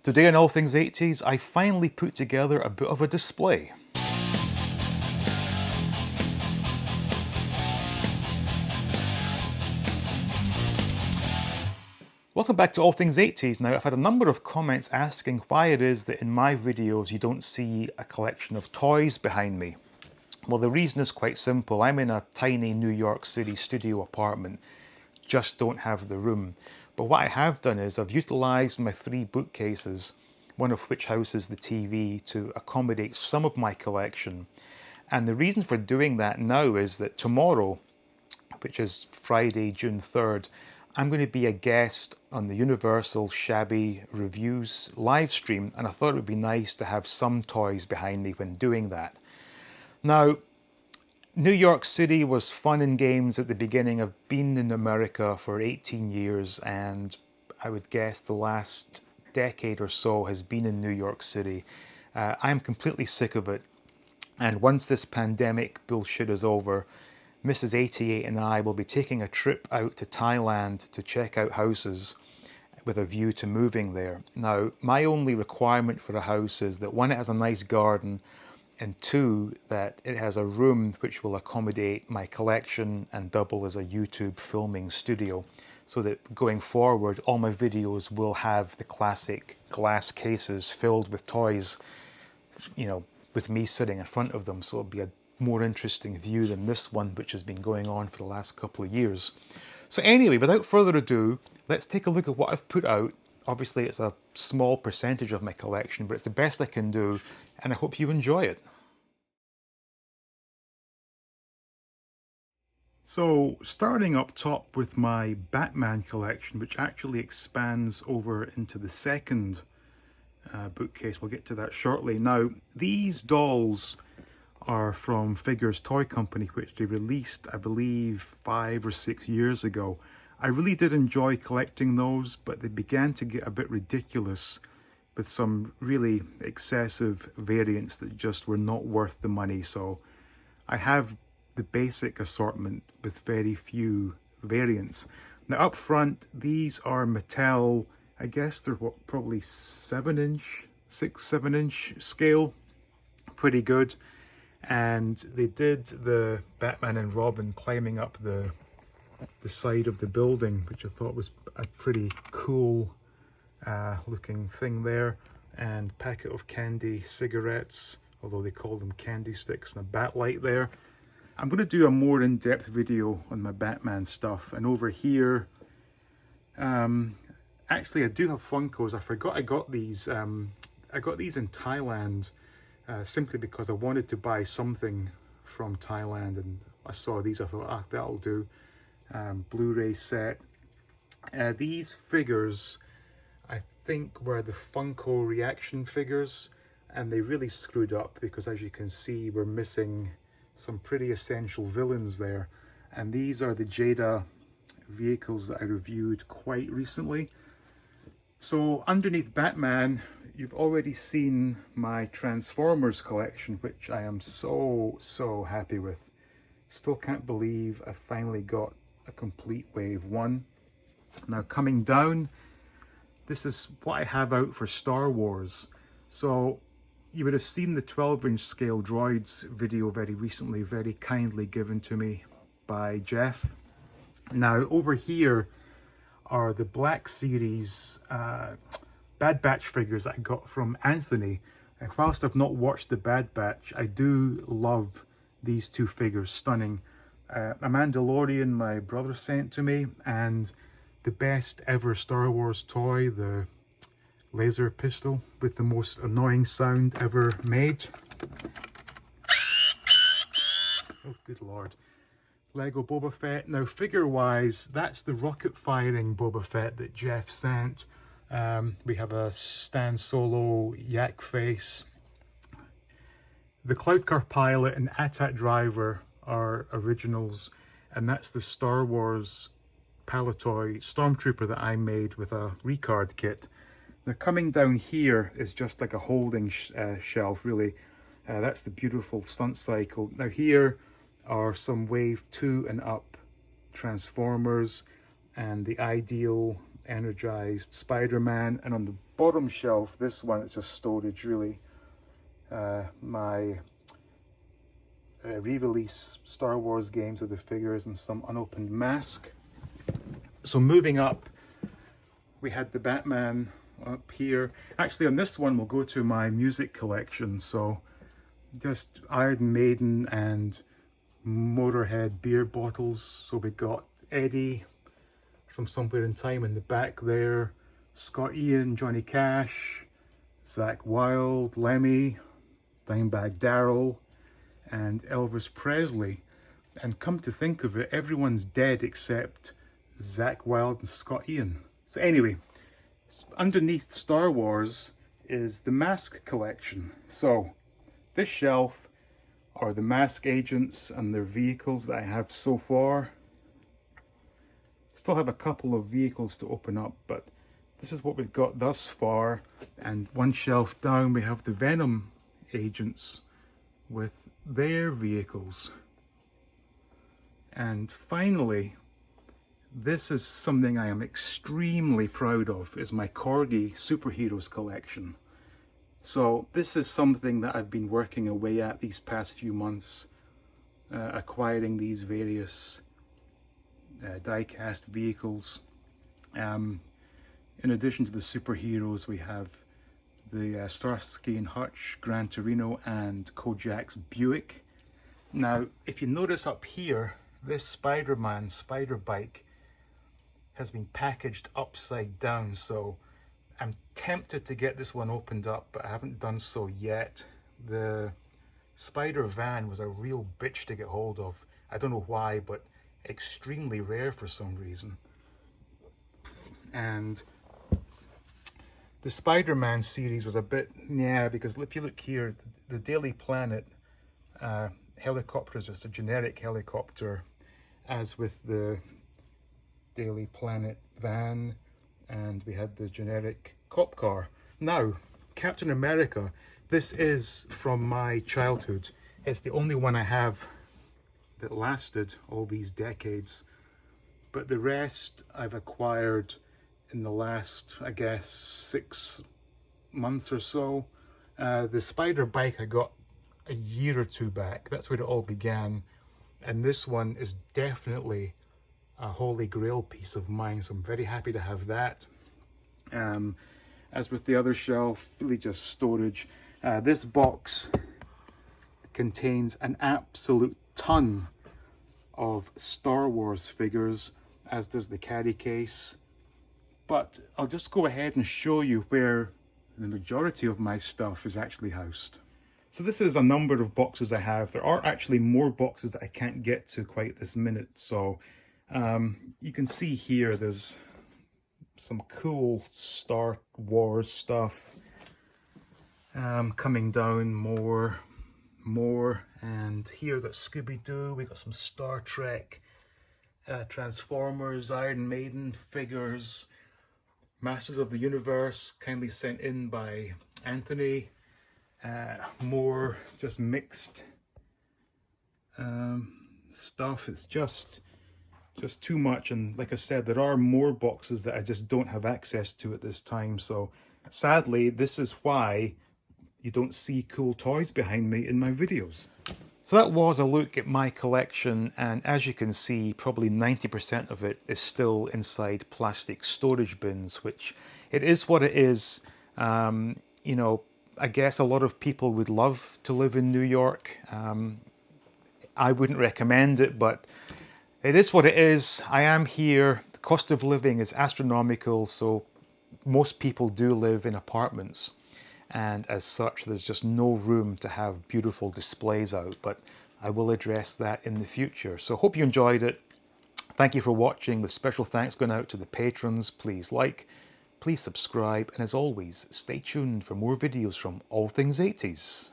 Today on All Things 80s, I finally put together a bit of a display. Welcome back to All Things 80s. Now, I've had a number of comments asking why it is that in my videos you don't see a collection of toys behind me. Well, the reason is quite simple. I'm in a tiny New York City studio apartment, just don't have the room. But what I have done is I've utilised my 3 bookcases, one of which houses the TV, to accommodate some of my collection. And the reason for doing that now is that tomorrow, which is Friday, June 3rd, I'm going to be a guest on the Universal Shabby Reviews live stream, and I thought it would be nice to have some toys behind me when doing that. Now, New York City was fun and games at the beginning. I've been in America for 18 years, and I would guess the last decade or so has been in New York City. I'm completely sick of it, and once this pandemic bullshit is over, Mrs. 88 and I will be taking a trip out to Thailand to check out houses with a view to moving there. Now, my only requirement for a house is that 1, it has a nice garden, and 2, that it has a room which will accommodate my collection and double as a YouTube filming studio, so that going forward all my videos will have the classic glass cases filled with toys, you know, with me sitting in front of them, so it'll be a more interesting view than this one, which has been going on for the last couple of years. So anyway, without further ado, let's take a look at what I've put out. Obviously it's a small percentage of my collection, but it's the best I can do, and I hope you enjoy it. So starting up top with my Batman collection, which actually expands over into the second bookcase. We'll get to that shortly. Now, these dolls are from Figures Toy Company, which they released, I believe, 5 or 6 years ago. I really did enjoy collecting those, but they began to get a bit ridiculous with some really excessive variants that just were not worth the money. So I have the basic assortment with very few variants. Now up front, these are Mattel, I guess they're what, probably 7-inch, 6-7-inch scale, pretty good. And they did the Batman and Robin climbing up the side of the building, which I thought was a pretty cool looking thing there. And packet of candy cigarettes, although they call them candy sticks, and a bat light there. I'm going to do a more in-depth video on my Batman stuff. And over here, actually I do have Funkos. I forgot I got these. I got these in Thailand simply because I wanted to buy something from Thailand, and I saw these. I thought, that'll do. Blu-ray set. These figures, I think, were the Funko reaction figures, and they really screwed up because, as you can see, we're missing some pretty essential villains there. And these are the Jada vehicles that I reviewed quite recently. So underneath Batman, you've already seen my Transformers collection, which I am so happy with. Still can't believe I finally got a complete wave 1. Now coming down, this is what I have out for Star Wars. So you would have seen the 12-inch scale droids video very recently, very kindly given to me by Jeff. Now over here are the Black Series Bad Batch figures I got from Anthony. And whilst I've not watched the Bad Batch, I do love these 2 figures, stunning. A Mandalorian my brother sent to me, and the best ever Star Wars toy, the laser pistol with the most annoying sound ever made. Oh, good lord. Lego Boba Fett. Now, figure-wise, that's the rocket-firing Boba Fett that Jeff sent. We have a Stan Solo yak face. The Cloud Car Pilot and AT-AT Driver are originals, and that's the Star Wars Palitoy Stormtrooper that I made with a recard kit. Now coming down here is just like a holding shelf, really. That's the beautiful stunt cycle. Now here are some Wave 2 and up Transformers and the Ideal energized Spider-Man, and on the bottom shelf, this one, it's just storage really. My re-release Star Wars games with the figures and some unopened M.a.s.k. So moving up, we had the Batman up here. Actually on this one we'll go to my music collection, so just Iron Maiden and Motorhead beer bottles. So we got Eddie from Somewhere in Time in the back there, Scott Ian, Johnny Cash, Zakk Wylde, Lemmy, Dimebag Darrell, and Elvis Presley. And come to think of it, everyone's dead except Zakk Wylde and Scott Ian. So anyway, underneath Star Wars is the M.a.s.k collection. So this shelf are the M.a.s.k agents and their vehicles that I have so far. Still have a couple of vehicles to open up, but this is what we've got thus far. And one shelf down we have the Venom agents with their vehicles. And finally, this is something I am extremely proud of, is my Corgi Superheroes collection. So this is something that I've been working away at these past few months, acquiring these various die-cast vehicles. In addition to the superheroes, we have the Starsky and Hutch, Gran Torino, and Kojak's Buick. Now, if you notice up here, this Spider-Man spider bike has been packaged upside down, so I'm tempted to get this one opened up, but I haven't done so yet. The spider van was a real bitch to get hold of. I don't know why, but extremely rare for some reason. And the Spider-Man series was a bit, yeah, because if you look here, the Daily Planet helicopter is just a generic helicopter, as with the Daily Planet van, and we had the generic cop car. Now, Captain America, this is from my childhood. It's the only one I have that lasted all these decades, but the rest I've acquired in the last, I guess, 6 months or so. The spider bike I got a year or two back. That's where it all began, and this one is definitely a holy grail piece of mine, so I'm very happy to have that. As with the other shelf, really just storage. This box contains an absolute ton of Star Wars figures, as does the carry case. But I'll just go ahead and show you where the majority of my stuff is actually housed. So this is a number of boxes I have. There are actually more boxes that I can't get to quite this minute. So you can see here there's some cool Star Wars stuff. Coming down more, and here we've got Scooby-Doo, we got some Star Trek, Transformers, Iron Maiden figures, Masters of the Universe, kindly sent in by Anthony. More just mixed stuff. It's just too much, and like I said, there are more boxes that I just don't have access to at this time. So sadly, this is why you don't see cool toys behind me in my videos. So that was a look at my collection, and as you can see, probably 90% of it is still inside plastic storage bins, which it is what it is. You know, I guess a lot of people would love to live in New York. I wouldn't recommend it, but it is what it is. I am here. The cost of living is astronomical, so most people do live in apartments. And as such, there's just no room to have beautiful displays out, but I will address that in the future. So hope you enjoyed it. Thank you for watching, with special thanks going out to the patrons. Please like, please subscribe, and as always, stay tuned for more videos from All Things 80s.